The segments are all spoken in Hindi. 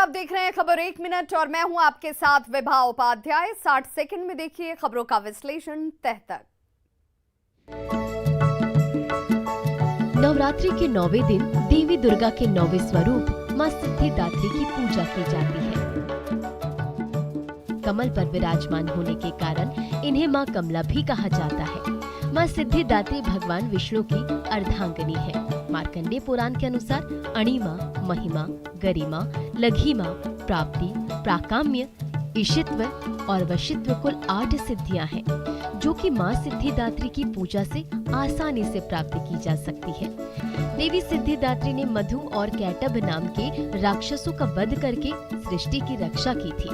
आप देख रहे हैं खबर 1 मिनट और मैं हूं आपके साथ विभा उपाध्याय। 60 सेकंड में देखिए खबरों का विश्लेषण तह तक। नवरात्रि के 9वें दिन देवी दुर्गा के 9वें स्वरूप मां सिद्धिदात्री की पूजा की जाती है। कमल पर विराजमान होने के कारण इन्हें मां कमला भी कहा जाता है। मां सिद्धिदात्री भगवान विष्णु की अर्धांगिनी है। मार्कंडेय पुराण के अनुसार अणिमा, महिमा, गरिमा, लघिमा, प्राप्ति, प्राकाम्य, ईशित्व और वशित्व कुल 8 सिद्धियां हैं, जो कि मां सिद्धिदात्री की पूजा से आसानी से प्राप्त की जा सकती है। देवी सिद्धिदात्री ने मधु और कैटभ नाम के राक्षसों का वध करके सृष्टि की रक्षा की थी।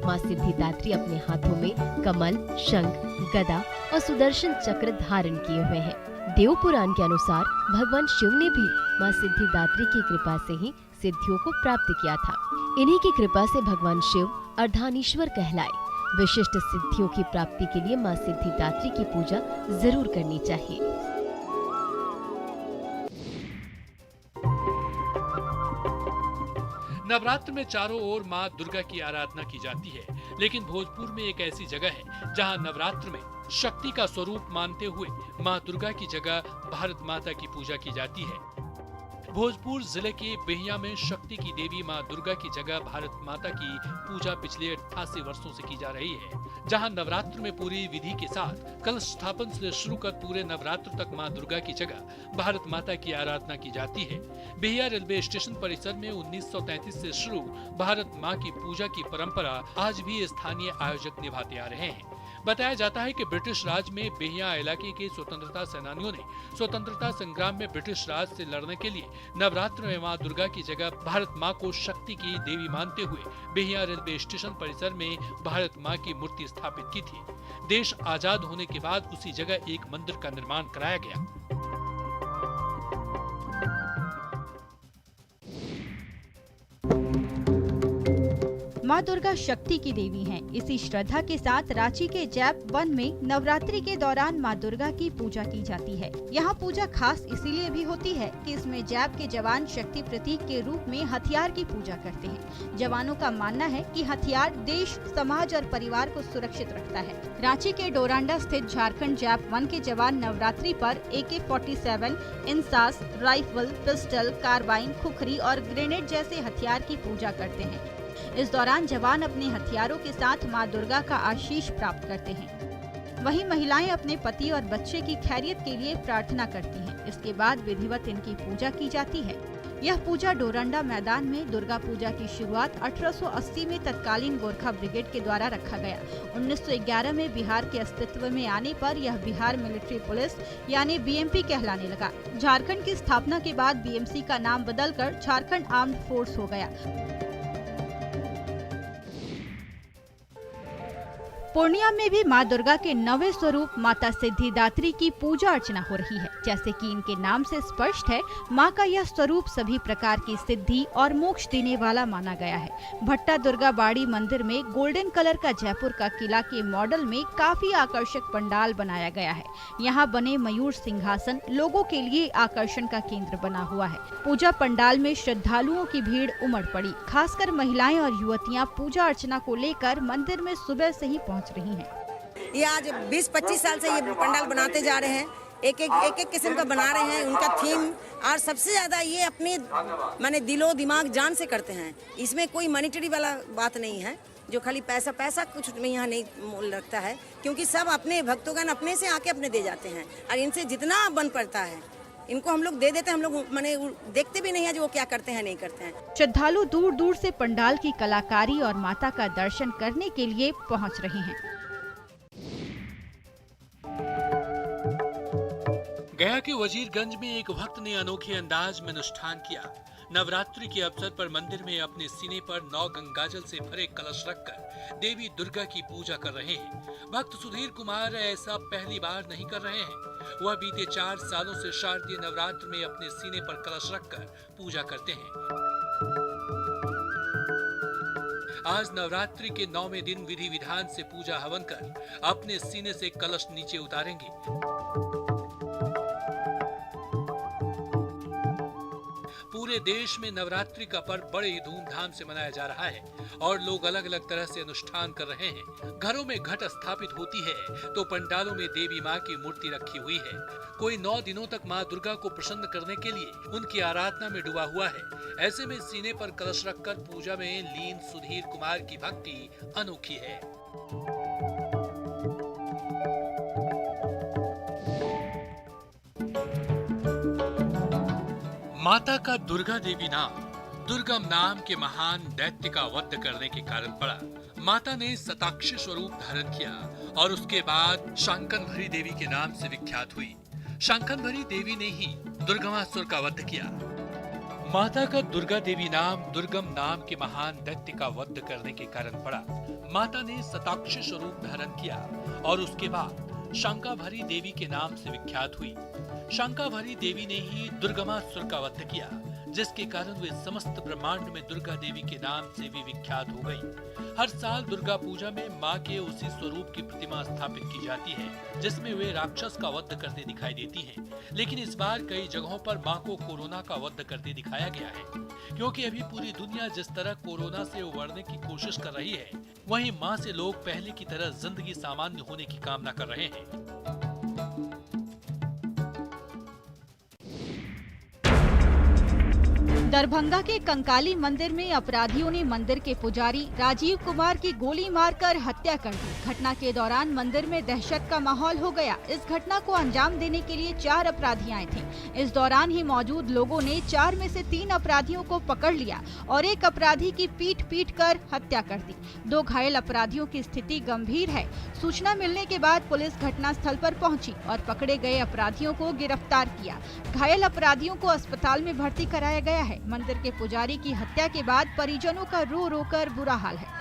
मां सिद्धिदात्री अपने हाथों में कमल, शंख, गदा और सुदर्शन चक्र धारण किए हुए हैं। देव पुराण के अनुसार भगवान शिव ने भी मां सिद्धिदात्री की कृपा से ही सिद्धियों को प्राप्त किया था। इन्हीं की कृपा से भगवान शिव अर्धानीश्वर कहलाए। विशिष्ट सिद्धियों की प्राप्ति के लिए मां सिद्धिदात्री की पूजा जरूर करनी चाहिए। नवरात्र में चारों ओर मां दुर्गा की आराधना की जाती है, लेकिन भोजपुर में एक ऐसी जगह है जहां नवरात्र में शक्ति का स्वरूप मानते हुए मां दुर्गा की जगह भारत माता की पूजा की जाती है। भोजपुर जिले के बेहिया में शक्ति की देवी मां दुर्गा की जगह भारत माता की पूजा पिछले 88 वर्षों से की जा रही है, जहां नवरात्र में पूरी विधि के साथ कलश स्थापन से शुरू कर पूरे नवरात्र तक मां दुर्गा की जगह भारत माता की आराधना की जाती है। बेहिया रेलवे स्टेशन परिसर में 1933 से शुरू भारत मां की पूजा की परंपरा आज भी स्थानीय आयोजक निभाते आ रहे हैं। बताया जाता है कि ब्रिटिश राज में बेहिया इलाके के स्वतंत्रता सेनानियों ने स्वतंत्रता संग्राम में ब्रिटिश राज से लड़ने के लिए नवरात्र में मां दुर्गा की जगह भारत मां को शक्ति की देवी मानते हुए बेहिया रेलवे स्टेशन परिसर में भारत मां की मूर्ति स्थापित की थी। देश आजाद होने के बाद उसी जगह एक मंदिर का निर्माण कराया गया। माँ दुर्गा शक्ति की देवी हैं। इसी श्रद्धा के साथ रांची के जैप वन में नवरात्रि के दौरान माँ दुर्गा की पूजा की जाती है। यहाँ पूजा खास इसीलिए भी होती है कि इसमें जैप के जवान शक्ति प्रतीक के रूप में हथियार की पूजा करते हैं। जवानों का मानना है कि हथियार देश, समाज और परिवार को सुरक्षित रखता है। रांची के डोरांडा स्थित झारखंड जैप वन के जवान नवरात्रि पर AK-47, INSAS, rifle, pistol, carbine, khukri और ग्रेनेड जैसे हथियार की पूजा करते हैं। इस दौरान जवान अपने हथियारों के साथ मां दुर्गा का आशीष प्राप्त करते हैं। वहीं महिलाएं अपने पति और बच्चे की खैरियत के लिए प्रार्थना करती हैं। इसके बाद विधिवत इनकी पूजा की जाती है। यह पूजा डोरंडा मैदान में दुर्गा पूजा की शुरुआत 1880 में तत्कालीन गोरखा ब्रिगेड के द्वारा रखा गया। 1911 में बिहार के अस्तित्व में आने पर यह बिहार मिलिट्री पुलिस यानी BMP कहलाने लगा। झारखंड की स्थापना के बाद BMC का नाम बदलकर झारखंड आर्म्ड फोर्स हो गया। पूर्णिया में भी मां दुर्गा के 9वें स्वरूप माता सिद्धिदात्री की पूजा अर्चना हो रही है। जैसे कि इनके नाम से स्पष्ट है, मां का यह स्वरूप सभी प्रकार की सिद्धि और मोक्ष देने वाला माना गया है। भट्टा दुर्गा बाड़ी मंदिर में गोल्डन कलर का जयपुर का किला के मॉडल में काफी आकर्षक पंडाल बनाया गया है। यहाँ बने मयूर सिंहासन लोगों के लिए आकर्षण का केंद्र बना हुआ है। पूजा पंडाल में श्रद्धालुओं की भीड़ उमड़ पड़ी। खासकर महिलाएं और युवतियाँ पूजा अर्चना को लेकर मंदिर में सुबह से ही पहुँच रही हैं। ये आज 20-25 साल से ये पंडाल बनाते जा रहे हैं। एक किस्म का बना रहे हैं। उनका थीम और सबसे ज्यादा ये अपने माने दिलो दिमाग जान से करते हैं। इसमें कोई मॉनिटरी वाला बात नहीं है, जो खाली पैसा कुछ में यहाँ नहीं लगता है, क्योंकि सब अपने भक्तों अपने से आके अपने दे जाते हैं और इनसे जितना बन पड़ता है इनको हम लोग दे देते हैं। हम लोग माने देखते भी नहीं है जो वो क्या करते हैं नहीं करते हैं। श्रद्धालु दूर दूर से पंडाल की कलाकारी और माता का दर्शन करने के लिए पहुंच रहे हैं। गया के वजीरगंज में एक भक्त ने अनोखे अंदाज में अनुष्ठान किया। नवरात्रि के अवसर पर मंदिर में अपने सीने पर 9 गंगाजल से भरे कलश रखकर देवी दुर्गा की पूजा कर रहे हैं। भक्त सुधीर कुमार ऐसा पहली बार नहीं कर रहे हैं। वह बीते 4 सालों से शारदीय नवरात्र में अपने सीने पर कलश रखकर पूजा करते हैं। आज नवरात्रि के 9वें दिन विधि विधान से पूजा हवन कर अपने सीने से कलश नीचे उतारेंगे। पूरे देश में नवरात्रि का पर्व बड़े ही धूमधाम से मनाया जा रहा है और लोग अलग अलग तरह से अनुष्ठान कर रहे हैं। घरों में घट स्थापित होती है तो पंडालों में देवी माँ की मूर्ति रखी हुई है। कोई 9 दिनों तक माँ दुर्गा को प्रसन्न करने के लिए उनकी आराधना में डूबा हुआ है। ऐसे में सीने पर कलश रखकर पूजा में लीन सुधीर कुमार की भक्ति अनोखी है। माता का दुर्गा देवी नाम दुर्गम नाम के महान दैत्य का वध करने के कारण पड़ा। माता ने शताक्षी स्वरूप धारण किया और उसके बाद शांकनभरी देवी के नाम से विख्यात हुई। शांकनभरी देवी ने ही दुर्गमासुर का वध किया। माता का दुर्गा देवी नाम दुर्गम नाम के महान दैत्य का वध करने के कारण पड़ा। माता ने शताक्षी स्वरूप धारण किया और उसके बाद शांकाभरी देवी के नाम से विख्यात हुई। शांकाभरी देवी ने ही दुर्गमासुर का वध किया, जिसके कारण वे समस्त ब्रह्मांड में दुर्गा देवी के नाम से भी विख्यात हो गई। हर साल दुर्गा पूजा में मां के उसी स्वरूप की प्रतिमा स्थापित की जाती है, जिसमें वे राक्षस का वध करते दिखाई देती हैं। लेकिन इस बार कई जगहों पर मां को कोरोना का वध करते दिखाया गया है, क्योंकि अभी पूरी दुनिया जिस तरह कोरोना से उबरने की कोशिश कर रही है, वहीं मां से लोग पहले की तरह जिंदगी सामान्य होने की कामना कर रहे हैं। दरभंगा के कंकाली मंदिर में अपराधियों ने मंदिर के पुजारी राजीव कुमार की गोली मारकर हत्या कर दी। घटना के दौरान मंदिर में दहशत का माहौल हो गया। इस घटना को अंजाम देने के लिए 4 अपराधी आए थे। इस दौरान ही मौजूद लोगों ने 4 में से 3 अपराधियों को पकड़ लिया और एक अपराधी की पीट कर हत्या कर दी। 2 घायल अपराधियों की स्थिति गंभीर है। सूचना मिलने के बाद पुलिस घटनास्थल पर पहुंची और पकड़े गए अपराधियों को गिरफ्तार किया। घायल अपराधियों को अस्पताल में भर्ती कराया गया है। मंदिर के पुजारी की हत्या के बाद परिजनों का रो कर बुरा हाल है।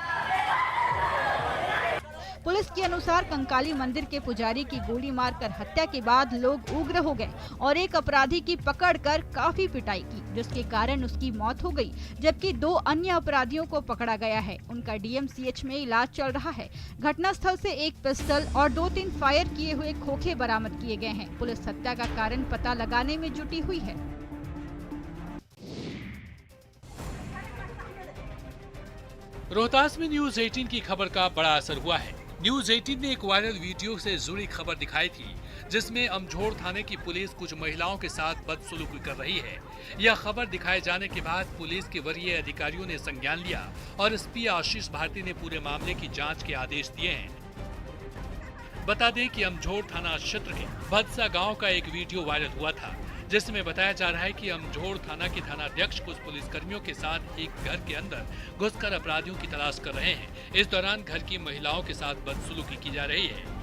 पुलिस के अनुसार कंकाली मंदिर के पुजारी की गोली मारकर हत्या के बाद लोग उग्र हो गए और एक अपराधी की पकड़कर काफी पिटाई की, जिसके कारण उसकी मौत हो गई, जबकि 2 अन्य अपराधियों को पकड़ा गया है। उनका DMCH में इलाज चल रहा है। घटनास्थल से एक पिस्टल और 2-3 फायर किए हुए खोखे बरामद किए गए हैं। पुलिस हत्या का कारण पता लगाने में जुटी हुई है। रोहतास में न्यूज 18 की खबर का बड़ा असर हुआ है। न्यूज 18 ने एक वायरल वीडियो से जुड़ी खबर दिखाई थी, जिसमें अमझोर थाने की पुलिस कुछ महिलाओं के साथ बदसलूकी कर रही है। यह खबर दिखाए जाने के बाद पुलिस के वरीय अधिकारियों ने संज्ञान लिया और SP आशीष भारती ने पूरे मामले की जांच के आदेश दिए हैं। बता दें कि अमझोर थाना क्षेत्र के भदसा गांव का एक वीडियो वायरल हुआ था, जिसमें बताया जा रहा है कि अमझोर थाना के थानाध्यक्ष कुछ पुलिसकर्मियों के साथ एक घर के अंदर घुसकर अपराधियों की तलाश कर रहे हैं। इस दौरान घर की महिलाओं के साथ बदसलूकी की जा रही है।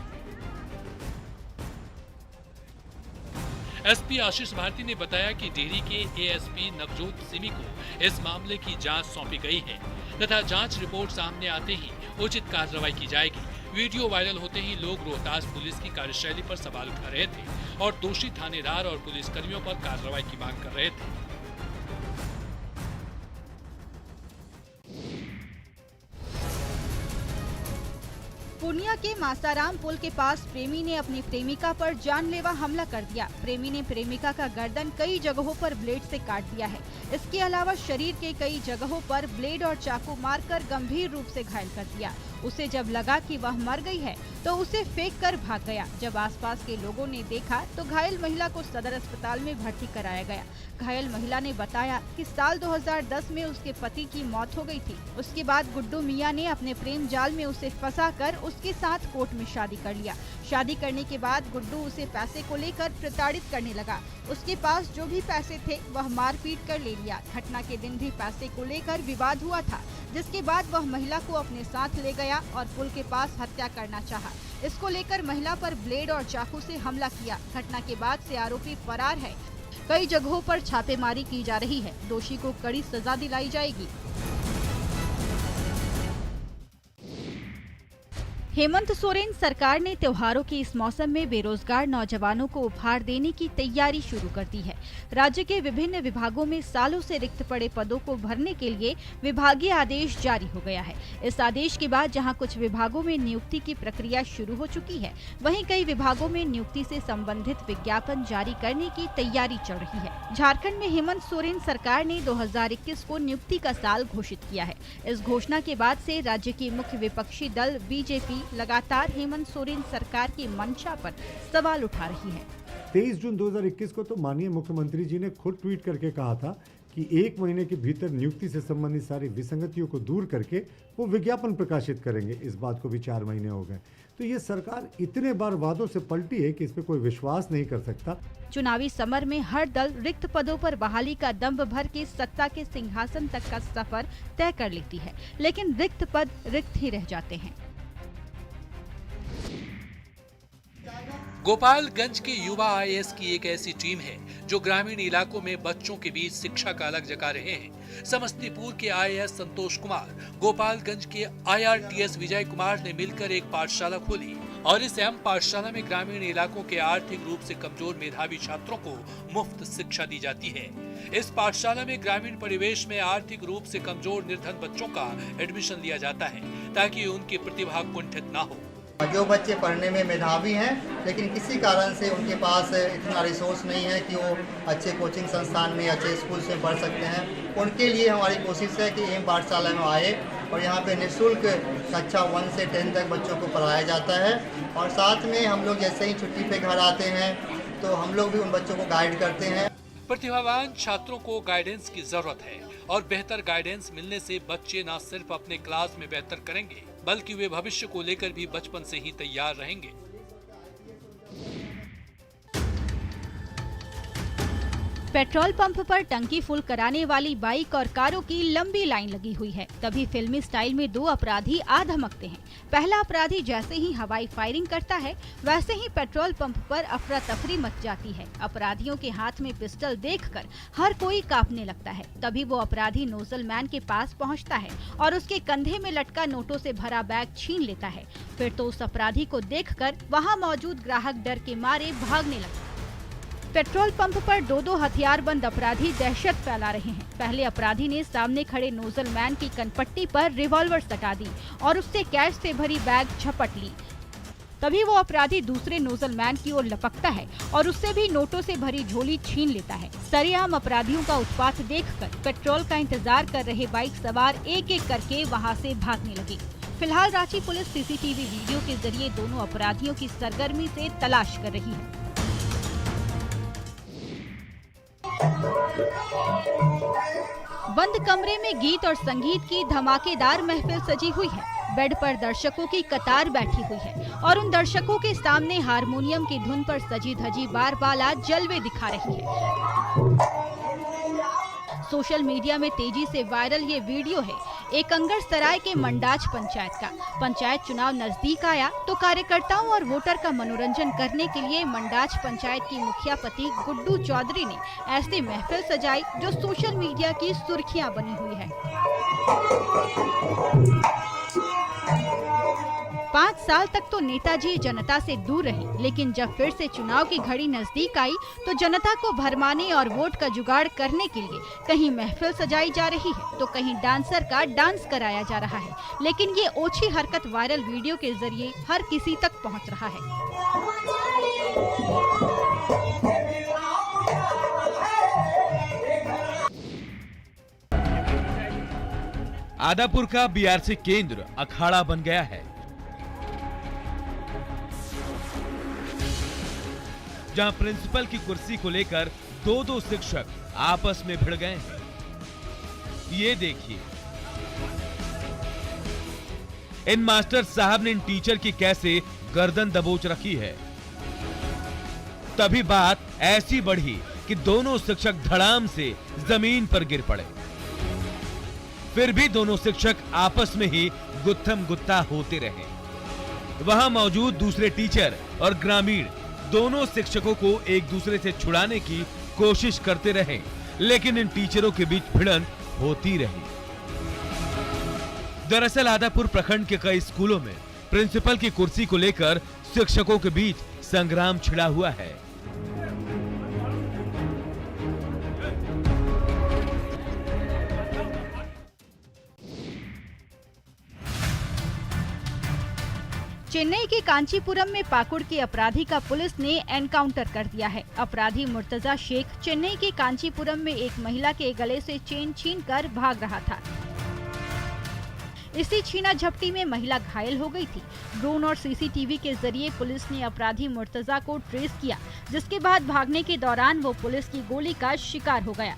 SP आशीष भारती ने बताया कि डेहरी के ASP नवजोत सिमी को इस मामले की जांच सौंपी गई है तथा जांच रिपोर्ट सामने आते ही उचित कार्रवाई की जाएगी। वीडियो वायरल होते ही लोग रोहतास पुलिस की कार्यशैली पर सवाल उठा रहे थे और दोषी थानेदार और पुलिसकर्मियों पर कार्रवाई की मांग कर रहे थे। पूर्णिया के मासाराम पुल के पास प्रेमी ने अपनी प्रेमिका पर जानलेवा हमला कर दिया। प्रेमी ने प्रेमिका का गर्दन कई जगहों पर ब्लेड से काट दिया है। इसके अलावा शरीर के कई जगहों पर ब्लेड और चाकू मारकर गंभीर रूप से घायल कर दिया। उसे जब लगा कि वह मर गई है तो उसे फेंक कर भाग गया। जब आसपास के लोगों ने देखा तो घायल महिला को सदर अस्पताल में भर्ती कराया गया। घायल महिला ने बताया कि साल 2010 में उसके पति की मौत हो गई थी। उसके बाद गुड्डू मियां ने अपने प्रेम जाल में उसे फंसाकर उसके साथ कोर्ट में शादी कर लिया। शादी करने के बाद गुड्डू उसे पैसे को लेकर प्रताड़ित करने लगा। उसके पास जो भी पैसे थे वह मारपीट कर ले लिया। घटना के दिन भी पैसे को लेकर विवाद हुआ था, जिसके बाद वह महिला को अपने साथ ले गया और पुल के पास हत्या करना चाहा। इसको लेकर महिला पर ब्लेड और चाकू से हमला किया। घटना के बाद से आरोपी फरार है। कई जगहों पर छापेमारी की जा रही है। दोषी को कड़ी सजा दिलाई जाएगी। हेमंत सोरेन सरकार ने त्योहारों के इस मौसम में बेरोजगार नौजवानों को उपहार देने की तैयारी शुरू कर दी है। राज्य के विभिन्न विभागों में सालों से रिक्त पड़े पदों को भरने के लिए विभागीय आदेश जारी हो गया है। इस आदेश के बाद जहां कुछ विभागों में नियुक्ति की प्रक्रिया शुरू हो चुकी है, वहीं कई विभागों में नियुक्ति से संबंधित विज्ञापन जारी करने की तैयारी चल रही है। झारखंड में हेमंत सोरेन सरकार ने 2021 को नियुक्ति का साल घोषित किया है। इस घोषणा के बाद से राज्य की मुख्य विपक्षी दल बीजेपी लगातार हेमंत सोरेन सरकार की मंशा पर सवाल उठा रही है। 23 जून 2021 को तो माननीय मुख्यमंत्री जी ने खुद ट्वीट करके कहा था कि 1 महीने के भीतर नियुक्ति से संबंधित सारी विसंगतियों को दूर करके वो विज्ञापन प्रकाशित करेंगे। इस बात को भी 4 महीने हो गए। तो ये सरकार इतने बार वादों से पलटी है कि इस पे कोई विश्वास नहीं कर सकता। चुनावी समर में हर दल रिक्त पदों पर बहाली का दंभ भर के सत्ता के सिंहासन तक का सफर तय कर लेती है, लेकिन रिक्त पद रिक्त ही रह जाते हैं। गोपालगंज के युवा आईएएस की एक ऐसी टीम है जो ग्रामीण इलाकों में बच्चों के बीच शिक्षा का अलग जगा रहे हैं। समस्तीपुर के आईएएस संतोष कुमार, गोपालगंज के आईआरटीएस विजय कुमार ने मिलकर एक पाठशाला खोली और इस एम पाठशाला में ग्रामीण इलाकों के आर्थिक रूप से कमजोर मेधावी छात्रों को मुफ्त शिक्षा दी जाती है। इस पाठशाला में ग्रामीण परिवेश में आर्थिक रूप से कमजोर निर्धन बच्चों का एडमिशन लिया जाता है ताकि उनकी प्रतिभा कुंठित न हो। जो बच्चे पढ़ने में मेधावी हैं लेकिन किसी कारण से उनके पास इतना रिसोर्स नहीं है कि वो अच्छे कोचिंग संस्थान में अच्छे स्कूल से पढ़ सकते हैं, उनके लिए हमारी कोशिश है कि एम पाठशाला में आए और यहाँ पे निःशुल्क कक्षा 1 से 10 तक बच्चों को पढ़ाया जाता है। और साथ में हम लोग जैसे ही छुट्टी पे घर आते हैं तो हम लोग भी उन बच्चों को गाइड करते हैं। प्रतिभावान छात्रों को गाइडेंस की जरूरत है और बेहतर गाइडेंस मिलने से बच्चे न सिर्फ अपने क्लास में बेहतर करेंगे बल्कि वे भविष्य को लेकर भी बचपन से ही तैयार रहेंगे। पेट्रोल पंप पर टंकी फुल कराने वाली बाइक और कारों की लंबी लाइन लगी हुई है। तभी फिल्मी स्टाइल में 2 अपराधी आ धमकते हैं। पहला अपराधी जैसे ही हवाई फायरिंग करता है, वैसे ही पेट्रोल पंप पर अफरा तफरी मच जाती है। अपराधियों के हाथ में पिस्टल देखकर हर कोई कांपने लगता है। तभी वो अपराधी नोजल मैन के पास पहुंचता है और उसके कंधे में लटका नोटों से भरा बैग छीन लेता है। फिर तो उस अपराधी को देखकर वहां मौजूद ग्राहक डर के मारे भागने लगते हैं। पेट्रोल पंप पर 2 हथियारबंद अपराधी दहशत फैला रहे हैं। पहले अपराधी ने सामने खड़े नोजल मैन की कनपट्टी पर रिवॉल्वर सटा दी और उससे कैश से भरी बैग झपट ली। तभी वो अपराधी दूसरे नोजल मैन की ओर लपकता है और उससे भी नोटों से भरी झोली छीन लेता है। सरेआम अपराधियों का उत्पात देखकर पेट्रोल का इंतजार कर रहे बाइक सवार एक-एक करके वहां से भागने लगे। फिलहाल रांची पुलिस सीसीटीवी वीडियो के जरिए दोनों अपराधियों की सरगर्मी से तलाश कर रही है। बंद कमरे में गीत और संगीत की धमाकेदार महफिल सजी हुई है। बेड पर दर्शकों की कतार बैठी हुई है और उन दर्शकों के सामने हारमोनियम की धुन पर सजी धजी बारबाला जलवे दिखा रही है। सोशल मीडिया में तेजी से वायरल ये वीडियो है एकंगर सराय के मंडाज पंचायत का। पंचायत चुनाव नजदीक आया तो कार्यकर्ताओं और वोटर का मनोरंजन करने के लिए मंडाज पंचायत की मुखिया पति गुड्डू चौधरी ने ऐसी महफिल सजाई जो सोशल मीडिया की सुर्खियां बनी हुई है। 5 साल तक तो नेताजी जनता से दूर रहे, लेकिन जब फिर से चुनाव की घड़ी नजदीक आई तो जनता को भरमाने और वोट का जुगाड़ करने के लिए कहीं महफिल सजाई जा रही है तो कहीं डांसर का डांस कराया जा रहा है। लेकिन ये ओछी हरकत वायरल वीडियो के जरिए हर किसी तक पहुंच रहा है। आदापुर का बीआरसी केंद्र अखाड़ा बन गया है, जहां प्रिंसिपल की कुर्सी को लेकर 2 शिक्षक आपस में भिड़ गए हैं। ये देखिए, इन मास्टर साहब ने इन टीचर की कैसे गर्दन दबोच रखी है। तभी बात ऐसी बढ़ी कि दोनों शिक्षक धड़ाम से जमीन पर गिर पड़े। फिर भी दोनों शिक्षक आपस में ही गुत्थम गुत्ता होते रहे। वहां मौजूद दूसरे टीचर और ग्रामीण दोनों शिक्षकों को एक दूसरे से छुड़ाने की कोशिश करते रहे, लेकिन इन टीचरों के बीच भिड़ंत होती रही। दरअसल आदापुर प्रखंड के कई स्कूलों में प्रिंसिपल की कुर्सी को लेकर शिक्षकों के बीच संग्राम छिड़ा हुआ है। चेन्नई के कांचीपुरम में पाकुड़ के अपराधी का पुलिस ने एनकाउंटर कर दिया है। अपराधी मुर्तजा शेख चेन्नई के कांचीपुरम में एक महिला के गले से चेन छीनकर भाग रहा था। इसी छीना झपटी में महिला घायल हो गई थी। ड्रोन और सीसीटीवी के जरिए पुलिस ने अपराधी मुर्तजा को ट्रेस किया, जिसके बाद भागने के दौरान वो पुलिस की गोली का शिकार हो गया।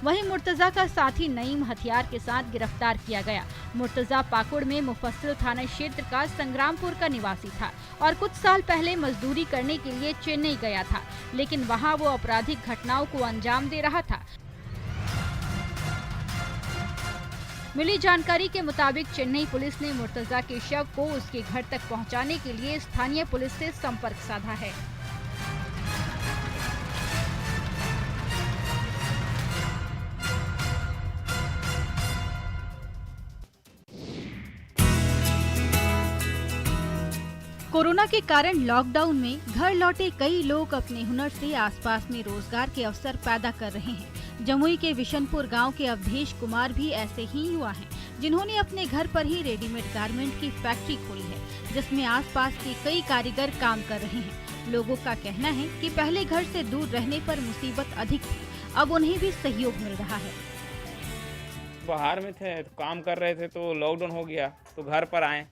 वहीं मुर्तजा का साथी नईम हथियार के साथ गिरफ्तार किया गया। मुर्तजा पाकुड़ में मुफस्सिल थाना क्षेत्र का संग्रामपुर का निवासी था और कुछ साल पहले मजदूरी करने के लिए चेन्नई गया था, लेकिन वहां वो आपराधिक घटनाओं को अंजाम दे रहा था। मिली जानकारी के मुताबिक चेन्नई पुलिस ने मुर्तजा के शव को उसके घर तक पहुंचाने के लिए स्थानीय पुलिस से संपर्क साधा है। कोरोना के कारण लॉकडाउन में घर लौटे कई लोग अपने हुनर से आसपास में रोजगार के अवसर पैदा कर रहे हैं। जमुई के विशनपुर गांव के अवधेश कुमार भी ऐसे ही युवा हैं, जिन्होंने अपने घर पर ही रेडीमेड गारमेंट की फैक्ट्री खोली है, जिसमें आसपास के कई कारीगर काम कर रहे हैं। लोगों का कहना है कि पहले घर से दूर रहने पर मुसीबत अधिक थी, अब उन्हें भी सहयोग मिल रहा है। बाहर में थे तो काम कर रहे थे, तो लॉकडाउन हो गया तो घर पर आए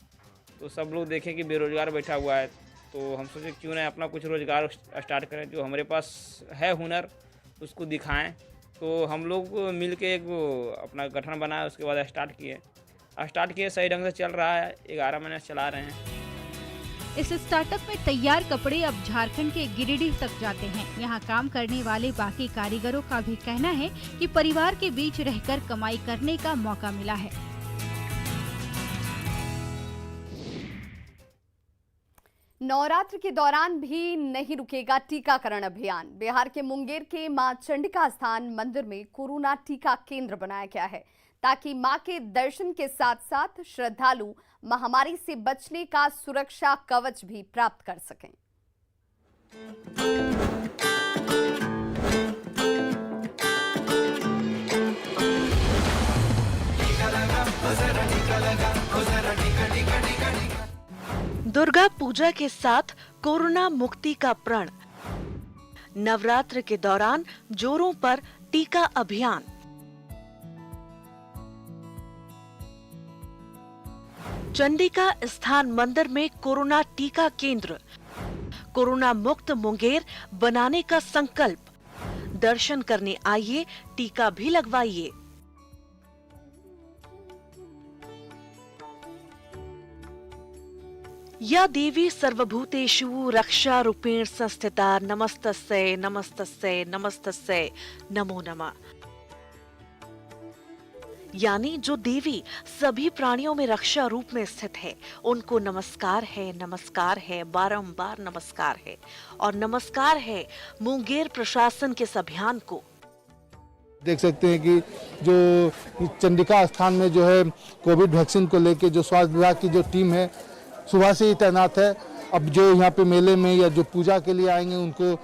तो सब लोग देखें कि बेरोजगार बैठा हुआ है, तो हम सोचे क्यों ना अपना कुछ रोजगार स्टार्ट करें, जो हमारे पास है हुनर उसको दिखाएं। तो हम लोग मिल के एक अपना गठन बनाया, उसके बाद स्टार्ट किए सही ढंग से चल रहा है, 11 महीने चला रहे हैं। इस स्टार्टअप में तैयार कपड़े अब झारखंड के गिरिडीह तक जाते हैं। यहाँ काम करने वाले बाकी कारीगरों का भी कहना है कि परिवार के बीच रहकर कमाई करने का मौका मिला है। नवरात्र के दौरान भी नहीं रुकेगा टीकाकरण अभियान। बिहार के मुंगेर के मां चंडिका स्थान मंदिर में कोरोना टीका केंद्र बनाया गया है, ताकि मां के दर्शन के साथ साथ श्रद्धालु महामारी से बचने का सुरक्षा कवच भी प्राप्त कर सकें। दुर्गा पूजा के साथ कोरोना मुक्ति का प्रण। नवरात्र के दौरान जोरों पर टीका अभियान। चंडिका स्थान मंदिर में कोरोना टीका केंद्र। कोरोना मुक्त मुंगेर बनाने का संकल्प। दर्शन करने आइए, टीका भी लगवाइए। या देवी सर्वभूतेषु रक्षा रूपेण संस्थिता नमस्तस्यै नमस्तस्यै नमस्तस्यै नमो नमः। यानी जो देवी सभी प्राणियों में रक्षा रूप में स्थित है, उनको नमस्कार है, बारंबार नमस्कार है। और नमस्कार है मुंगेर प्रशासन के इस अभियान को। देख सकते हैं कि जो चंडिका स्थान में जो है कोविड वैक्सीन को लेके जो स्वास्थ्य विभाग की जो टीम है सुबह से ही तैनात है। अब जो यहाँ पे मेले में या जो पूजा के लिए आएंगे उनको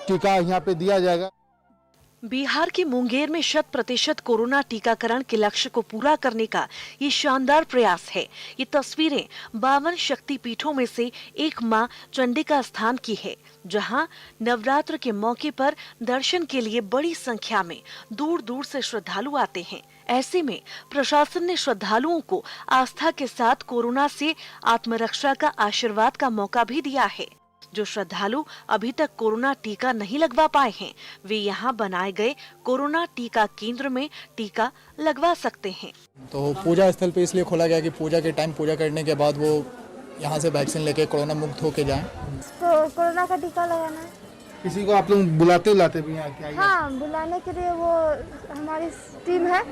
टीका यहाँ पे दिया जाएगा। बिहार के मुंगेर में 100% कोरोना टीकाकरण के लक्ष्य को पूरा करने का ये शानदार प्रयास है। ये तस्वीरें 52 शक्तिपीठों में से एक मां चंडिका स्थान की है, जहां नवरात्र के मौके पर दर्शन के लिए बड़ी संख्या में दूर दूर से श्रद्धालु आते हैं। ऐसे में प्रशासन ने श्रद्धालुओं को आस्था के साथ कोरोना से आत्मरक्षा का आशीर्वाद का मौका भी दिया है। जो श्रद्धालु अभी तक कोरोना टीका नहीं लगवा पाए हैं, वे यहाँ बनाए गए कोरोना टीका केंद्र में टीका लगवा सकते हैं। तो पूजा स्थल पे इसलिए खोला गया कि पूजा के टाइम पूजा करने के बाद वो यहाँ से वैक्सीन लेके कोरोना मुक्त होके जाएं। तो कोरोना का टीका लगाना है। किसी को आप लोग बुलाते भी हैं क्या? हाँ, बुलाने के लिए वो हमारी टीम है।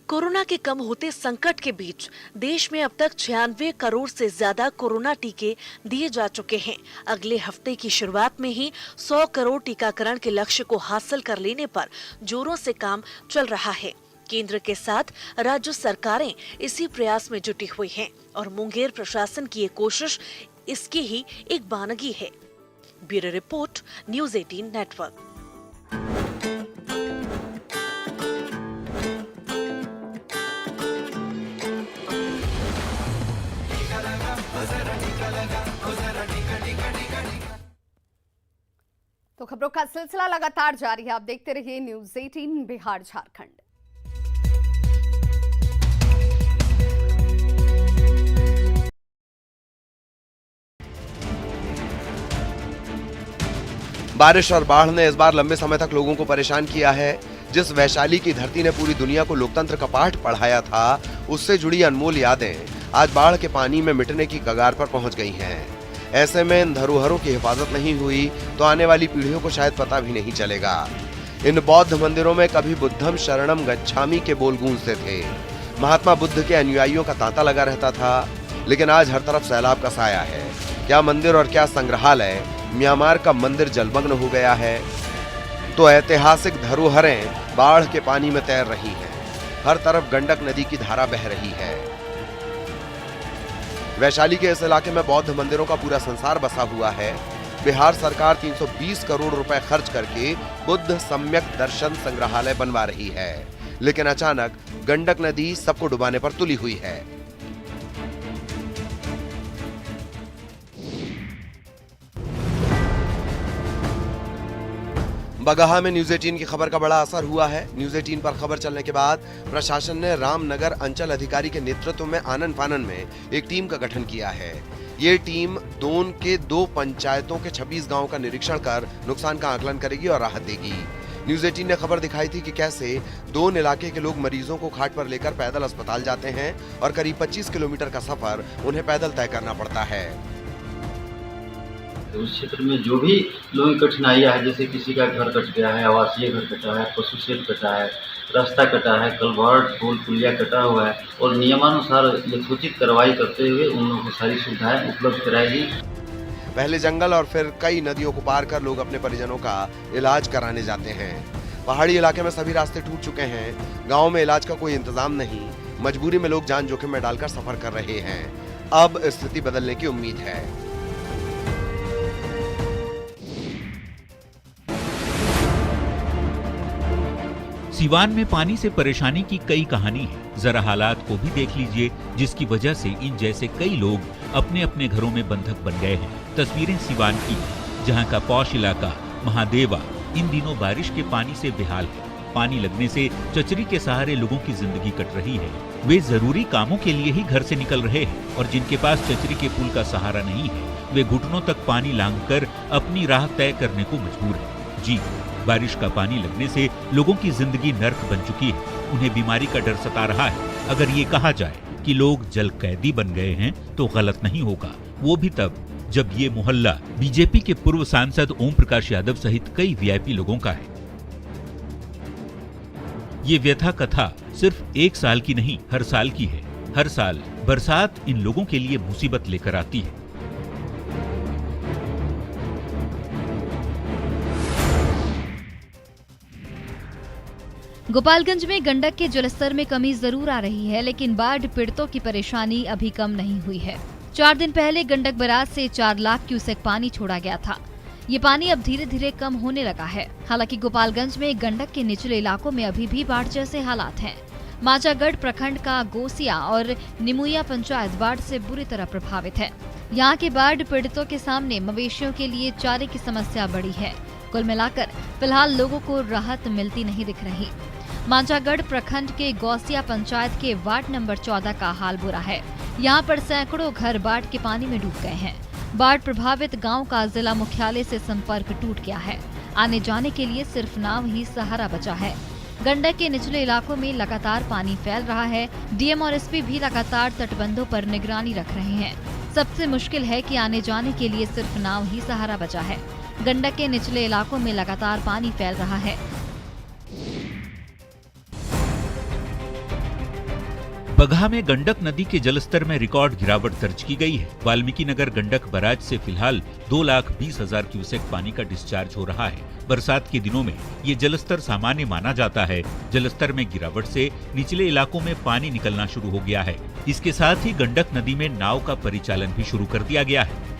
कोरोना के कम होते संकट के बीच देश में अब तक 96 करोड़ से ज्यादा कोरोना टीके दिए जा चुके हैं। अगले हफ्ते की शुरुआत में ही 100 करोड़ टीकाकरण के लक्ष्य को हासिल कर लेने पर जोरों से काम चल रहा है। केंद्र के साथ राज्य सरकारें इसी प्रयास में जुटी हुई हैं और मुंगेर प्रशासन की ये कोशिश इसकी ही एक बानगी है। Bureau report, news 18 network. तो खबरों का सिलसिला लगातार जारी है। आप देखते रहिए न्यूज़ 18 बिहार झारखंड। बारिश और बाढ़ ने इस बार लंबे समय तक लोगों को परेशान किया है। जिस वैशाली की धरती ने पूरी दुनिया को लोकतंत्र का पाठ पढ़ाया था, उससे जुड़ी अनमोल यादें आज बाढ़ के पानी में मिटने की कगार पर पहुंच गई हैं। ऐसे में इन धरोहरों की हिफाजत नहीं हुई तो आने वाली पीढ़ियों को शायद पता भी नहीं चलेगा। इन बौद्ध मंदिरों में कभी बुद्धम शरणम गच्छामि के बोल गूंजते थे। महात्मा बुद्ध के अनुयायियों का तांता लगा रहता था, लेकिन आज हर तरफ सैलाब का साया है। क्या मंदिर और क्या संग्रहालय, म्यांमार का मंदिर जलमग्न हो गया है तो ऐतिहासिक धरोहरें बाढ़ के पानी में तैर रही हैं। हर तरफ गंडक नदी की धारा बह रही है। वैशाली के इस इलाके में बौद्ध मंदिरों का पूरा संसार बसा हुआ है। बिहार सरकार 320 करोड़ रुपए खर्च करके बुद्ध सम्यक दर्शन संग्रहालय बनवा रही है, लेकिन अचानक गंडक नदी सबको डुबाने पर तुली हुई है। बगहा में न्यूज़ 18 की खबर का बड़ा असर हुआ है। न्यूज़ 18 पर खबर चलने के बाद प्रशासन ने रामनगर अंचल अधिकारी के नेतृत्व में आनन फानन में एक टीम का गठन किया है। ये टीम दोन के 2 पंचायतों के 26 गांवों का निरीक्षण कर नुकसान का आकलन करेगी और राहत देगी। न्यूज़ 18 ने खबर दिखाई थी कि कैसे दोन इलाके के लोग मरीजों को खाट पर लेकर पैदल अस्पताल जाते हैं और करीब 25 किलोमीटर का सफर उन्हें पैदल तय करना पड़ता है। उस क्षेत्र में जो भी लोगों की कठिनाइयाँ है, जैसे किसी का घर कट गया है, आवासीय घर कटा है, पशु शेड कटा है, रास्ता कटा है, कलवर्ट पुल पुलिया कटा हुआ है और नियमानुसार यथोचित कार्रवाई करते हुए उन लोगों को सारी सुविधाएं उपलब्ध कराएगी। पहले जंगल और फिर कई नदियों को पार कर लोग अपने परिजनों का इलाज कराने जाते हैं। पहाड़ी इलाके में सभी रास्ते टूट चुके हैं। गाँव में इलाज का कोई इंतजाम नहीं। मजबूरी में लोग जान जोखिम में डालकर सफर कर रहे हैं। अब स्थिति बदलने की उम्मीद है। सिवान में पानी से परेशानी की कई कहानी है। जरा हालात को भी देख लीजिए, जिसकी वजह से इन जैसे कई लोग अपने अपने घरों में बंधक बन गए हैं। तस्वीरें सिवान की, जहां का पौष इलाका महादेवा इन दिनों बारिश के पानी से बेहाल है। पानी लगने से चचरी के सहारे लोगों की जिंदगी कट रही है। वे जरूरी कामों के लिए ही घर से निकल रहे हैं और जिनके पास चचरी के पुल का सहारा नहीं है, वे घुटनों तक पानी लांघकर अपनी राह तय करने को मजबूर है। जी, बारिश का पानी लगने से लोगों की जिंदगी नर्क बन चुकी है। उन्हें बीमारी का डर सता रहा है। अगर ये कहा जाए कि लोग जल कैदी बन गए हैं तो गलत नहीं होगा। वो भी तब जब ये मोहल्ला बीजेपी के पूर्व सांसद ओम प्रकाश यादव सहित कई वीआईपी लोगों का है। ये व्यथा कथा सिर्फ एक साल की नहीं, हर साल की है। हर साल बरसात इन लोगों के लिए मुसीबत लेकर आती है। गोपालगंज में गंडक के जलस्तर में कमी जरूर आ रही है, लेकिन बाढ़ पीड़ितों की परेशानी अभी कम नहीं हुई है। 4 दिन पहले गंडक बराज से 4 लाख क्यूसेक पानी छोड़ा गया था। ये पानी अब धीरे धीरे कम होने लगा है। हालांकि गोपालगंज में गंडक के निचले इलाकों में अभी भी बाढ़ जैसे हालात हैं। माचागढ़ प्रखंड का गोसिया और निमुया पंचायत बाढ़ से बुरी तरह प्रभावित है। यहाँ के बाढ़ पीड़ितों के सामने मवेशियों के लिए चारे की समस्या बड़ी है। कुल मिलाकर फिलहाल लोगों को राहत मिलती नहीं दिख रही। मांझागढ़ प्रखंड के गौसिया पंचायत के वार्ड नंबर 14 का हाल बुरा है। यहाँ पर सैकड़ों घर बाढ़ के पानी में डूब गए हैं। बाढ़ प्रभावित गांव का जिला मुख्यालय से संपर्क टूट गया है। आने जाने के लिए सिर्फ नाव ही सहारा बचा है। गंडक के निचले इलाकों में लगातार पानी फैल रहा है। डीएम और एसपी भी लगातार तटबंधों पर निगरानी रख रहे हैं। सबसे मुश्किल है कि आने जाने के लिए सिर्फ नाव ही सहारा बचा है। गंडक के निचले इलाकों में लगातार पानी फैल रहा है। बगहा में गंडक नदी के जलस्तर में रिकॉर्ड गिरावट दर्ज की गई है। वाल्मीकि नगर गंडक बराज से फिलहाल 2,20,000 क्यूसेक पानी का डिस्चार्ज हो रहा है। बरसात के दिनों में ये जलस्तर सामान्य माना जाता है। जलस्तर में गिरावट से निचले इलाकों में पानी निकलना शुरू हो गया है। इसके साथ ही गंडक नदी में नाव का परिचालन भी शुरू कर दिया गया है।